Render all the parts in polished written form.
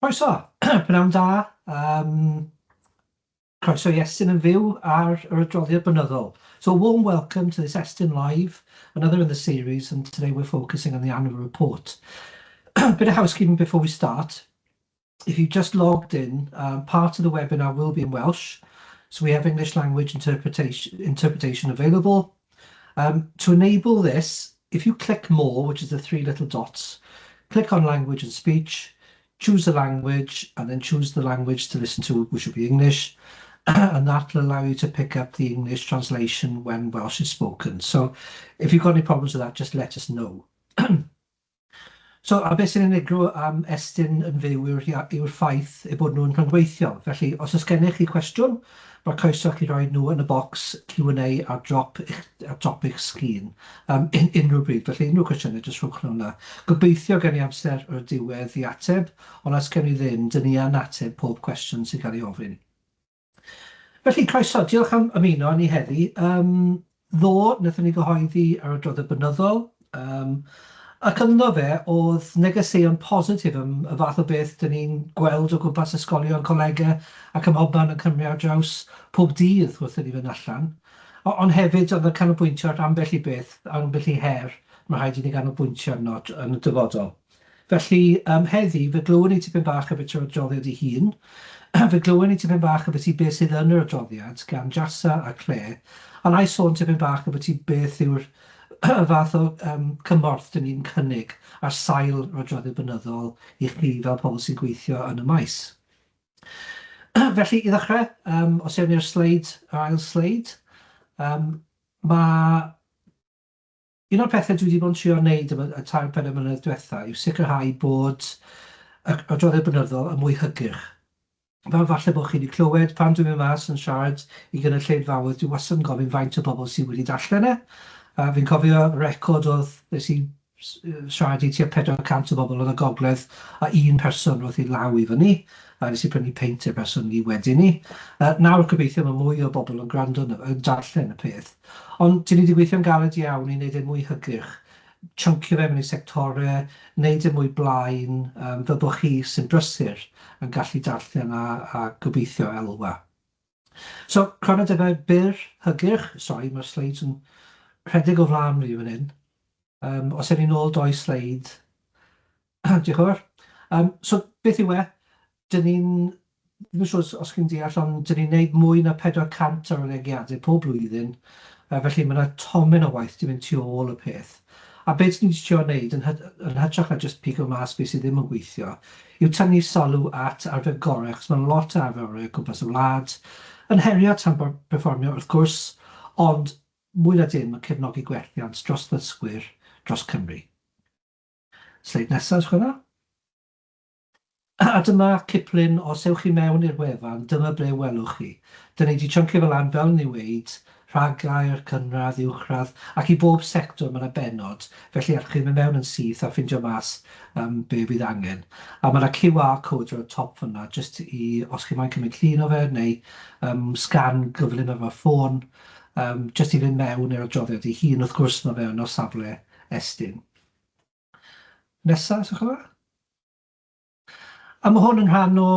Croeso, pnawn da. Croeso i Estyn yn fyw ar yr adroddiad blynyddol. So a warm welcome to this Estyn Live, another in the series, and today we're focusing on the annual report. Bit of housekeeping before we start. If you just logged in, part of the webinar will be in Welsh, so we have English language interpretation available. To enable this, if you click more, which is the three little dots, click on language and speech, choose the language, and then choose the language to listen to, which will be English, and that will allow you to pick up the English translation when Welsh is spoken. So if you've got any problems with that, just let us know. So, a beth sy'n unigryw am Estyn yn fyw yw'r ffaith eu bod nhw'n rhyngweithiol. Felly, os oes gennych chi cwestiwn, mae croeso chi roi nhw yn y bocs Q&A ar drop eich sgrin unrhyw bryd. Felly, unrhyw cwestiynau, jyst rhowch nhw yna. Gobeithio gen i amser o'r diwedd i ateb, ond os gen i ddim, dyn ni yn ateb pob cwestiwn sy'n cael ei ofyn. Felly, croeso, diolch am ymuno ni heddi. Ddo, wnaethon ni gyhoeddi ar y adroddiad blynyddol. Ac ynddo fe, oedd negeseuon positif am y fath o beth dyn ni'n gweld o gwmpas ysgolion, colegau ac ymhobman yn Cymru ar draws pob dydd wrth i ni fynd allan. Ond hefyd, oedd yn canolbwyntio ar ambell i beth, ambell i her, mae rhaid i ni ganolbwyntio arno yn y dyfodol. Felly, heddi, fe glywon ni tipyn bach y beth o'r adroddiad ei hun. Fe glywon ni tipyn bach y beth beth sydd yn yr adroddiad gan Jasa a Claire, a na i sôn tipyn bach y beth yw'r y fath o cymorth dyn ni'n cynnig ar sail yr adroddiad blynyddol i chi fel pobl sy'n gweithio yn y maes. Felly, i ddechrau, os ewn ni'r sleid, yr ail sleid, mae un o'r pethau dwi wedi bod yn trio wneud y 3-4 mlynedd diwethaf yw sicrhau bod y adroddiad blynyddol yn mwy hygyrch. Fel falle bod chi wedi clywed pan dwi'n mynd mas yn siarad i gynulleidfaoedd, dwi wastad yn gofyn faint o bobl sydd wedi darllen e. Fi'n cofio record oedd nes i siarad i tua 400 o bobl yn y gogledd a un person roedd i law i fyny, a nes i prynu peint i'r person ni wedyn ni. Nawr gobeithio mae mwy o bobl yn gwrando yn darllen y peth. Ond dyn ni wedi gweithio'n galed iawn i wneud e'n mwy hygyrch, chyncio fe mewn i sectorau, wneud e mwy blaen, fel bod chi sy'n brysur yn gallu darllen a gobeithio elwa. So, cronodebau byr, hygyrch, sori, mae'r slides yn rhedeg o flaen fi fan hyn. Os ewn ni nôl 2 sleid. Diolch yn fawr. So, beth yw e? Dyn ni'n, ddim yn siŵr os chi'n deall, ond dyn ni'n gwneud mwy na 400 o legiadau pob blwyddyn. Felly mae yna tomen o waith di mynd tu ôl y peth. A beth ni'n trio wneud, yn hytrach na jyst pigo mas beth sydd ddim yn gweithio, yw tynnu sylw at arfer gorau, achos mae'n lot o arfer gwmpas y wlad, yn herio tan perfformio wrth gwrs, ond mwy na dim yn cefnogi gwerthiant dros ddysgwyr dros Cymru. Sleid nesaf, chwilio. A dyma Kiplin, os ewch chi mewn i'r wefan, dyma ble welwch chi. Dyna ni wedi chyncio fel an fel ni weid, rhagair, cynradd, uwchradd, ac i bob sector mae yna benod, felly allwch chi mynd mewn yn syth a ffindio mas be bydd angen. A mae yna QR code ar y top fyna, jyst i, os chi moyn cymryd llun o fe, neu sgan gyflym efo ffôn, jyst i fynd mewn i'r adroddiad ei hun, wrth gwrs mae fewn o safle Estyn. Nesaf, sa'ch chi'n A mae hwn yn rhan o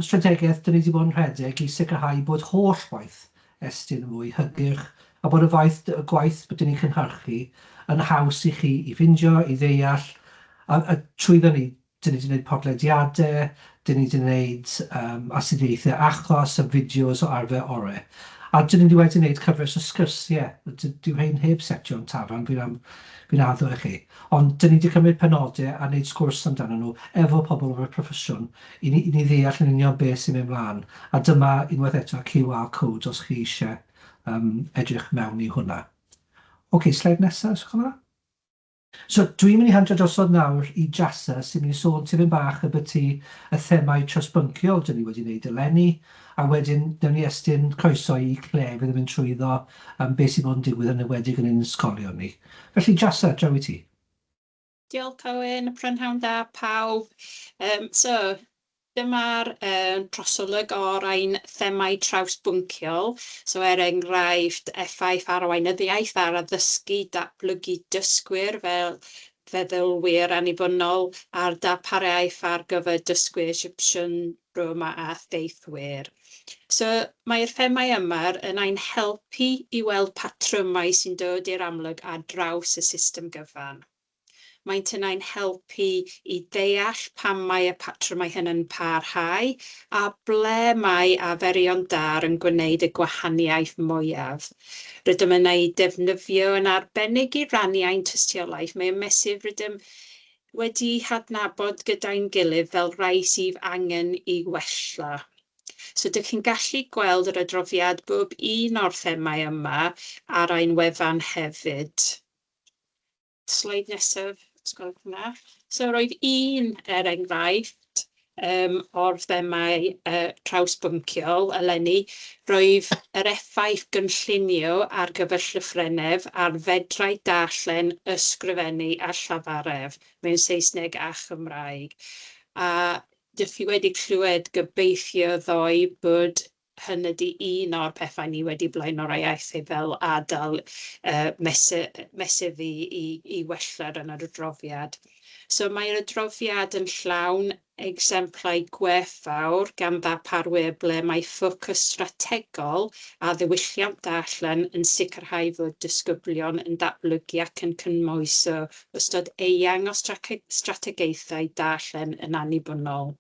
strategaeth dyn ni wedi bod yn rhedeg i sicrhau bod holl waith Estyn yn fwy hygyrch a bod y gwaith bod ni'n cynhyrchu yn haws i chi i ffindio, i ddeall, a trwyddo ni, dyn ni wedi gwneud podlediadau, dyn ni wedi gwneud astudiaethau achos a fideos o arfer orau. A dyn ni wedi gwneud cyfres o sgyrsiau. Dyw rhain heb setio'n tafarn, fi'n addo i chi. Ond dyn ni wedi cymryd penodau a wneud sgwrs amdano nhw efo pobl o'r proffesiwn i ni ddeall yn union beth sy'n mynd mlaen. A dyma unwaith eto QR code os chi eisiau edrych mewn i hwnna. OK, sleid nesaf, os ych So, dwi'n mynd i handro drosodd nawr i Jasa sy'n mynd i sôn tipyn bach y byti y themau trosbynciol dyn ni wedi wneud eleni, a wedyn dewn ni Estyn croeso i Claire fydd yn mynd trwyddo beth sy'n bod yn digwydd yn ywedig yn ein ysgolion ni. Felly Jasa, draw i ti. Diolch Owen, prynhawn da pawb. Dyma'r trosolwg o'r ein themau trawsbwnciol. So enghraifft effaith arwainyddiaeth ar addysgu, datblygu dysgwyr fel feddylwyr annibynnol a'r darpariaeth ar gyfer dysgwyr Egyptian, Roma a theithwyr. So mae'r themau yma yn ein helpu i weld patrymau sy'n dod i'r amlwg ar draws y system gyfan. Maent yn ein helpu i ddeall pam mae y patrymau hyn yn parhau a ble mae arferion dar yn gwneud y gwahaniaeth mwyaf. Rydym yn ei defnyddio yn arbennig i rannu ein tystiolaeth. Mae'n mesur rydym wedi hadnabod gyda'n gilydd fel rhai sydd angen i wella. So dych chi'n gallu gweld yr adroddiad bob un o'r themau yma ar ein wefan hefyd. Slide nesaf. So roedd un enghraifft o'r themau trawsbynciol eleni, roedd yr effaith gynllunio ar gyfer llythrennedd ar fedrau darllen, ysgrifennu a llafaref mewn Saesneg a Chymraeg. A dych chi wedi clywed gobeithio ddoe bod hyn ydy un o'r pethau ni wedi blaenoriaethu fel ardal mesur i wella'r yn yr adroddiad. So mae'r adroddiad yn llawn exemplau gwerthfawr gan ddarparwyr ble mae ffocws strategol a ddiwylliant darllen yn sicrhau fod disgyblion yn datblygu ac yn cymhwyso ystod eang o strategaethau darllen yn annibynnol.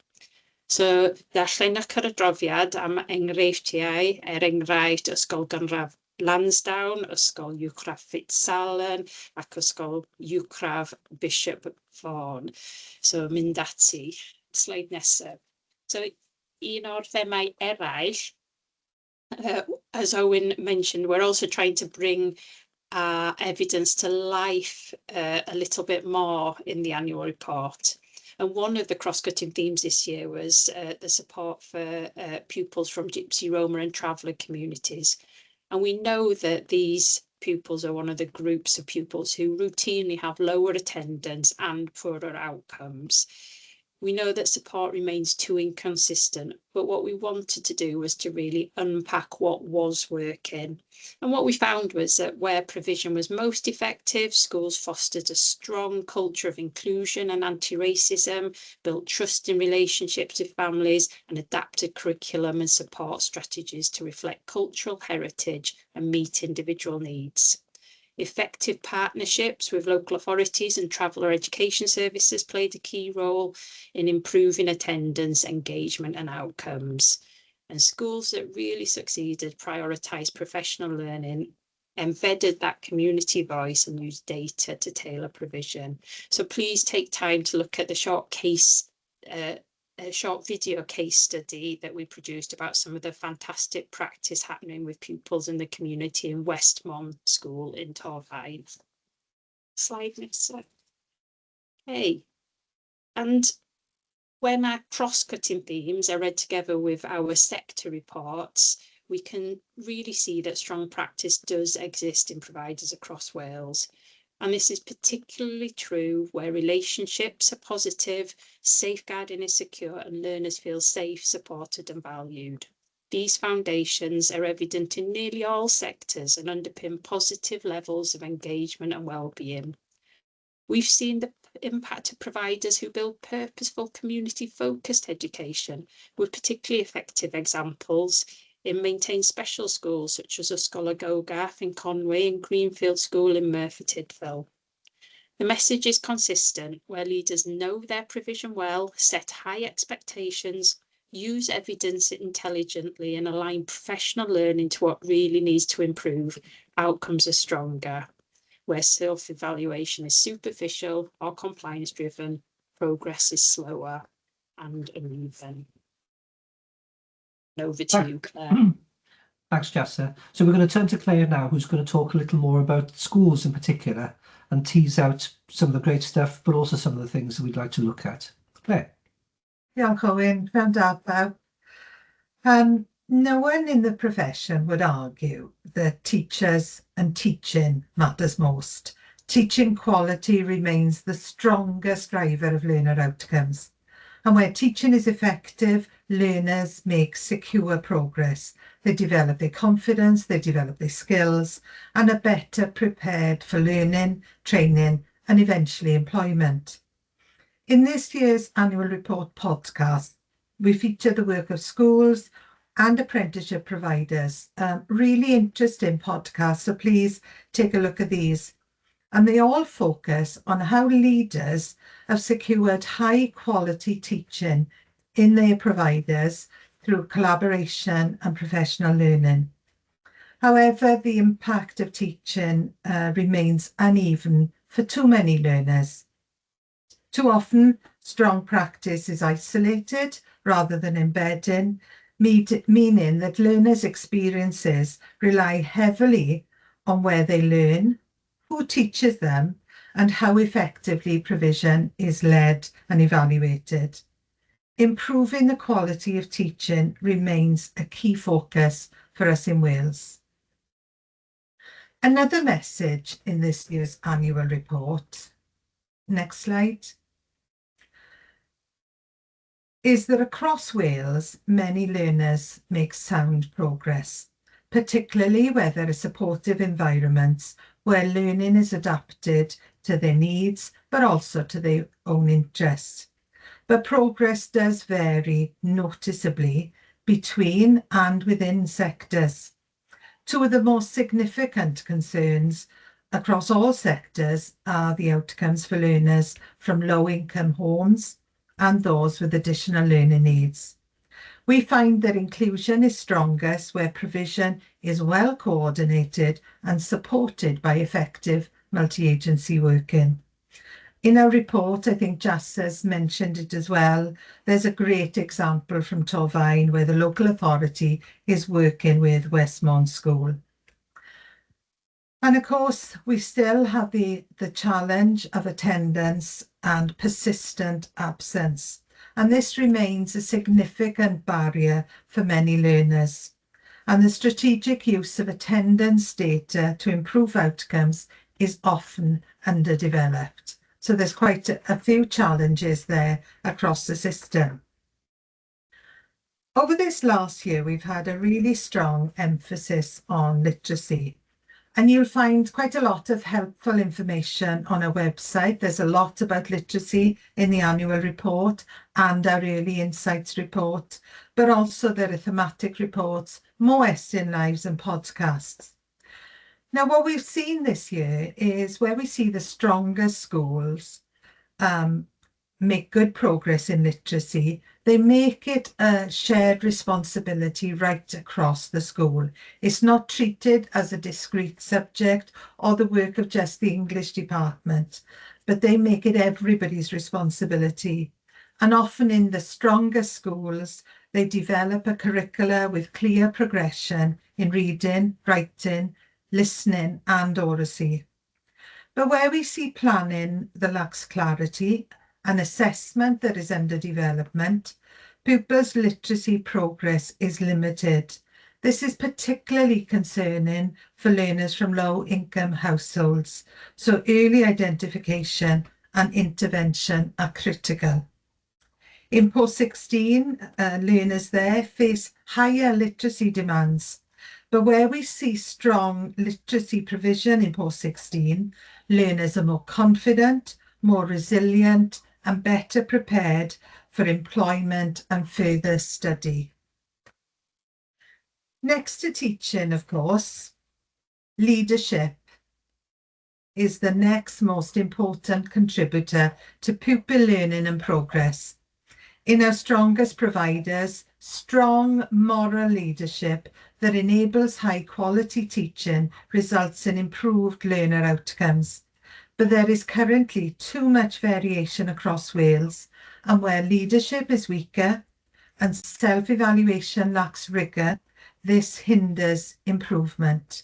So, darllenwch yr adroddiad am enghreifftiau, enghraifft Ysgol Gynradd Lansdowne, Ysgol Uwchradd Ffitzallen ac Ysgol Uwchradd Bishop Vaughan. So, mynd ati. Slide nesaf. So, un o'r themau eraill, as Owen mentioned, we're also trying to bring evidence to life a little bit more in the annual report. And one of the cross-cutting themes this year was the support for pupils from Gypsy, Roma and traveller communities. And we know that these pupils are one of the groups of pupils who routinely have lower attendance and poorer outcomes. We know that support remains too inconsistent, but what we wanted to do was to really unpack what was working. And what we found was that where provision was most effective, schools fostered a strong culture of inclusion and anti-racism, built trust in relationships with families, and adapted curriculum and support strategies to reflect cultural heritage and meet individual needs. Effective partnerships with local authorities and traveller education services played a key role in improving attendance, engagement and outcomes. And schools that really succeeded prioritised professional learning, embedded that community voice and used data to tailor provision. So please take time to look at the short video case study that we produced about some of the fantastic practice happening with pupils in the community in Westmont School in Torfaen. Slide next. Okay. And when our cross-cutting themes are read together with our sector reports, we can really see that strong practice does exist in providers across Wales. And this is particularly true where relationships are positive, safeguarding is secure, and learners feel safe, supported and valued. These foundations are evident in nearly all sectors and underpin positive levels of engagement and well-being. We've seen the impact of providers who build purposeful, community-focused education, with particularly effective examples in maintained special schools such as Ysgol Gogarth in Conway and Greenfield School in Merthyr Tydfil. The message is consistent, where leaders know their provision well, set high expectations, use evidence intelligently and align professional learning to what really needs to improve. Outcomes are stronger. Where self-evaluation is superficial or compliance-driven, progress is slower and uneven. Over to you, Claire. Thanks, Jessa. So we're going to turn to Claire now, who's going to talk a little more about schools in particular and tease out some of the great stuff, but also some of the things that we'd like to look at. Claire. Diolch, Owen. Gwrandadau. No one in the profession would argue that teachers and teaching matters most. Teaching quality remains the strongest driver of learner outcomes. And where teaching is effective, learners make secure progress. They develop their confidence, they develop their skills, and are better prepared for learning, training, and eventually employment. In this year's annual report podcast, we feature the work of schools and apprenticeship providers. Really interesting podcasts, so please take a look at these. And they all focus on how leaders have secured high quality teaching in their providers through collaboration and professional learning. However, the impact of teaching remains uneven for too many learners. Too often, strong practice is isolated rather than embedding, meaning that learners' experiences rely heavily on where they learn, who teaches them, and how effectively provision is led and evaluated. Improving the quality of teaching remains a key focus for us in Wales. Another message in this year's annual report, next slide, is that across Wales, many learners make sound progress, particularly where there are supportive environments where learning is adapted to their needs, but also to their own interests. But progress does vary noticeably between and within sectors. Two of the most significant concerns across all sectors are the outcomes for learners from low-income homes and those with additional learning needs. We find that inclusion is strongest where provision is well coordinated and supported by effective multi-agency working. In our report, I think Jas has mentioned it as well, there's a great example from Torfaen where the local authority is working with Westmont School. And of course, we still have the challenge of attendance and persistent absence. And this remains a significant barrier for many learners. And the strategic use of attendance data to improve outcomes is often underdeveloped. So there's quite a few challenges there across the system. Over this last year, we've had a really strong emphasis on literacy. And you'll find quite a lot of helpful information on our website. There's a lot about literacy in the annual report and our Early Insights report, but also there are thematic reports, more Estyn Lives and podcasts. Now, what we've seen this year is where we see the strongest schools make good progress in literacy, they make it a shared responsibility right across the school. It's not treated as a discrete subject or the work of just the English department, but they make it everybody's responsibility. And often in the strongest schools, they develop a curricula with clear progression in reading, writing, listening and oracy. But where we see planning that lacks clarity, an assessment that is under development, pupils' literacy progress is limited. This is particularly concerning for learners from low-income households, so early identification and intervention are critical. In post-16, learners there face higher literacy demands, but where we see strong literacy provision in post-16, learners are more confident, more resilient, and better prepared for employment and further study. Next to teaching, of course, leadership is the next most important contributor to pupil learning and progress. In our strongest providers, strong moral leadership that enables high quality teaching results in improved learner outcomes. But there is currently too much variation across Wales, and where leadership is weaker and self-evaluation lacks rigour, this hinders improvement.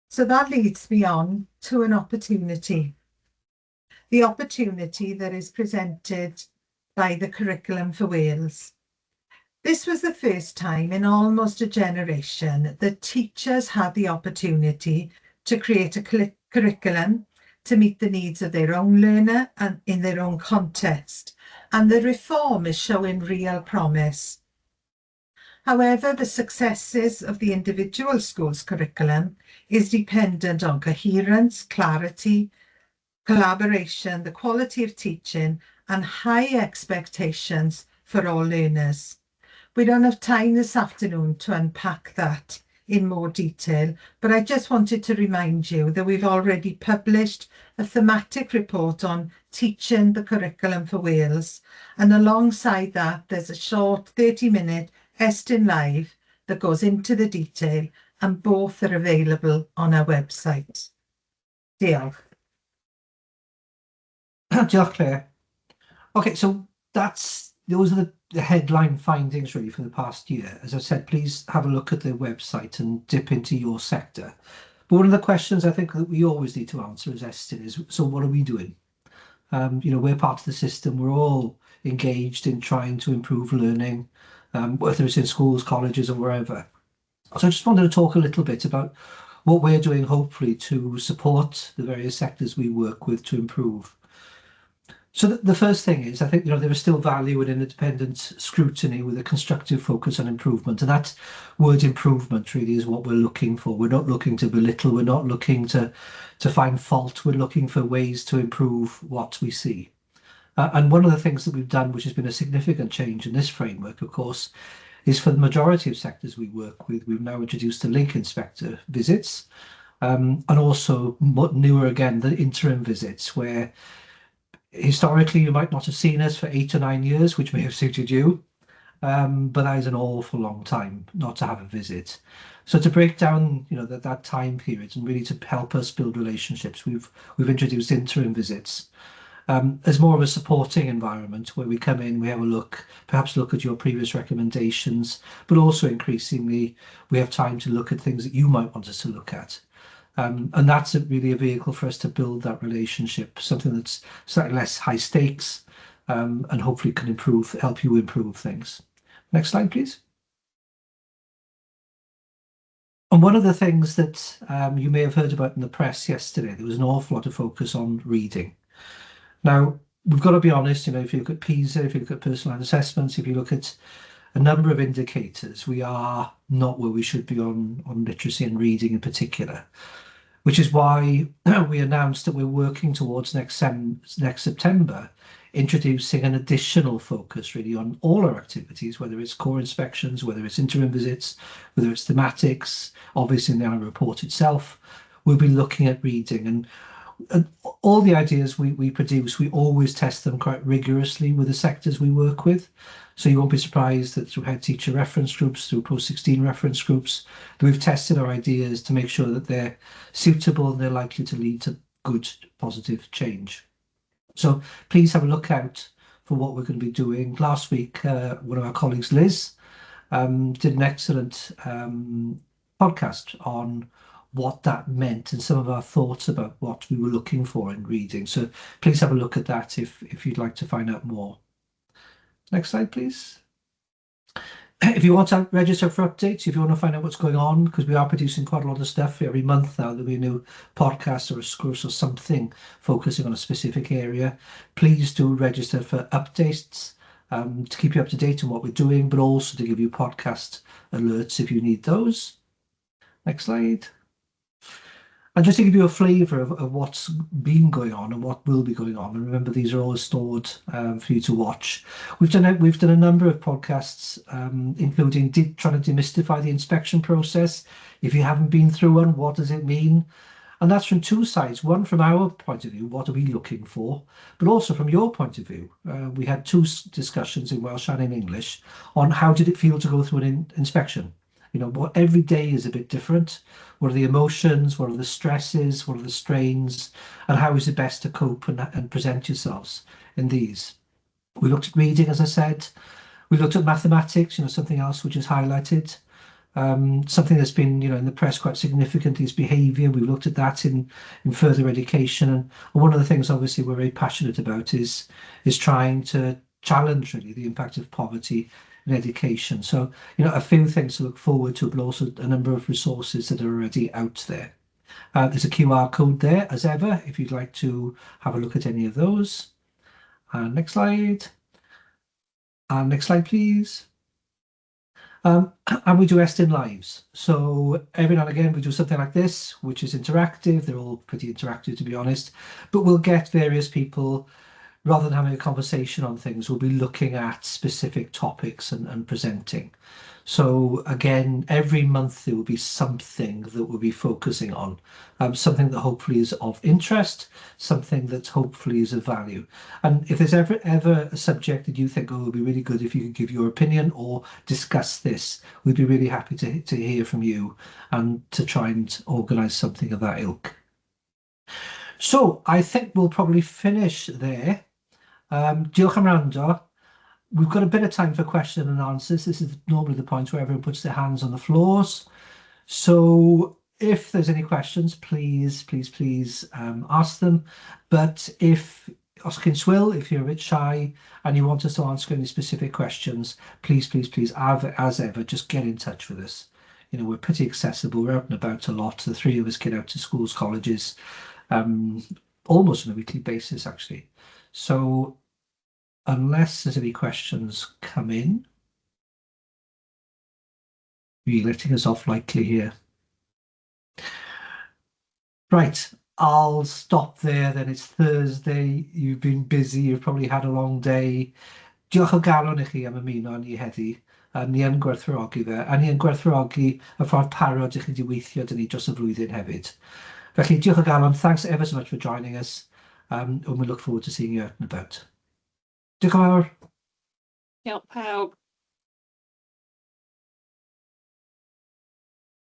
So that leads me on to an opportunity. The opportunity that is presented by the Curriculum for Wales. This was the first time in almost a generation that teachers had the opportunity to create a curriculum to meet the needs of their own learner and in their own context, and the reform is showing real promise. However, the successes of the individual school's curriculum is dependent on coherence, clarity, collaboration, the quality of teaching, and high expectations for all learners. We don't have time this afternoon to unpack that in more detail, but I just wanted to remind you that we've already published a thematic report on teaching the curriculum for Wales, and alongside that there's a short 30-minute Estyn Live that goes into the detail, and both are available on our website. Diolch. Diolch, Claire. Okay, so those are the headline findings really for the past year. As I said, please have a look at the website and dip into your sector. But one of the questions I think that we always need to answer as Estyn is, so what are we doing? We're part of the system. We're all engaged in trying to improve learning, whether it's in schools, colleges, or wherever. So I just wanted to talk a little bit about what we're doing, hopefully, to support the various sectors we work with to improve. So the first thing is, I think, there is still value in independent scrutiny with a constructive focus on improvement. And that word improvement really is what we're looking for. We're not looking to belittle. We're not looking to find fault. We're looking for ways to improve what we see. And one of the things that we've done, which has been a significant change in this framework, of course, is for the majority of sectors we work with, we've now introduced the link inspector visits, and also newer again, the interim visits, where historically you might not have seen us for 8 or 9 years, which may have suited you, but that is an awful long time not to have a visit. So to break down, that time period and really to help us build relationships, we've introduced interim visits. As more of a supporting environment where we come in, we have a look, perhaps look at your previous recommendations, but also increasingly we have time to look at things that you might want us to look at. And that's really a vehicle for us to build that relationship, something that's slightly less high stakes, and hopefully can help you improve things. Next slide, please. And one of the things that you may have heard about in the press yesterday, there was an awful lot of focus on reading. Now, we've got to be honest, if you look at PISA, if you look at personalised assessments, if you look at a number of indicators, we are not where we should be on literacy and reading in particular, which is why we announced that we're working towards next September, introducing an additional focus really on all our activities, whether it's core inspections, whether it's interim visits, whether it's thematics, obviously in the annual report itself. We'll be looking at reading, and all the ideas we produce, we always test them quite rigorously with the sectors we work with. So you won't be surprised that through head teacher reference groups, through post-16 reference groups, that we've tested our ideas to make sure that they're suitable and they're likely to lead to good, positive change. So please have a look out for what we're going to be doing. Last week, one of our colleagues, Liz, did an excellent podcast on what that meant and some of our thoughts about what we were looking for in reading. So please have a look at that if you'd like to find out more. Next slide, please. If you want to register for updates, if you want to find out what's going on, because we are producing quite a lot of stuff every month now, there'll be a new podcast or a course or something focusing on a specific area. Please do register for updates to keep you up to date on what we're doing, but also to give you podcast alerts if you need those. Next slide. And just to give you a flavour of what's been going on and what will be going on, and remember these are all stored for you to watch. We've done a number of podcasts, including trying to demystify the inspection process. If you haven't been through one, what does it mean? And that's from two sides. One, from our point of view, what are we looking for? But also from your point of view. We had two discussions in Welsh and in English on how did it feel to go through an inspection. Every day is a bit different. What are the emotions? What are the stresses? What are the strains? And how is it best to cope and present yourselves in these? We looked at reading, as I said. We looked at mathematics, something else which is highlighted. Something that's been, in the press quite significantly is behaviour. We've looked at that in further education. And one of the things, obviously, we're very passionate about is trying to challenge, really, the impact of poverty in education. So, a few things to look forward to, but also a number of resources that are already out there. There's a QR code there, as ever, if you'd like to have a look at any of those. Next slide. Next slide, please. And we do Estyn Lives. So every now and again we do something like this, which is interactive. They're all pretty interactive, to be honest. But we'll get various people, rather than having a conversation on things, we'll be looking at specific topics and presenting. So again, every month there will be something that we'll be focusing on, something that hopefully is of interest, something that hopefully is of value. And if there's ever a subject that you think, oh, it would be really good if you could give your opinion or discuss this, we'd be really happy to hear from you and to try and organise something of that ilk. So I think we'll probably finish there. Diolch am wrando. We've got a bit of time for question and answers. This is normally the point where everyone puts their hands on the floors. So if there's any questions, please ask them. But if os cyn swyl, if you're a bit shy and you want us to answer any specific questions, please, as ever, just get in touch with us. You know, we're pretty accessible. We're out and about a lot. The three of us get out to schools, colleges, almost on a weekly basis, actually. So unless there's any questions come in, you're letting us off lightly here. Right, I'll stop there then. It's Thursday, you've been busy, you've probably had a long day. Diolch o galon I chi am ymuno ni heddi. Ni yn gwerthfawrogi fe, a ni yn gwerthfawrogi y ffordd parod I chi wedi weithio dyn ni dros y flwyddyn hefyd. Felly, diolch o galon, thanks ever so much for joining us, and we look forward to seeing you out and about. Diolch yn fawr. Diolch pawb.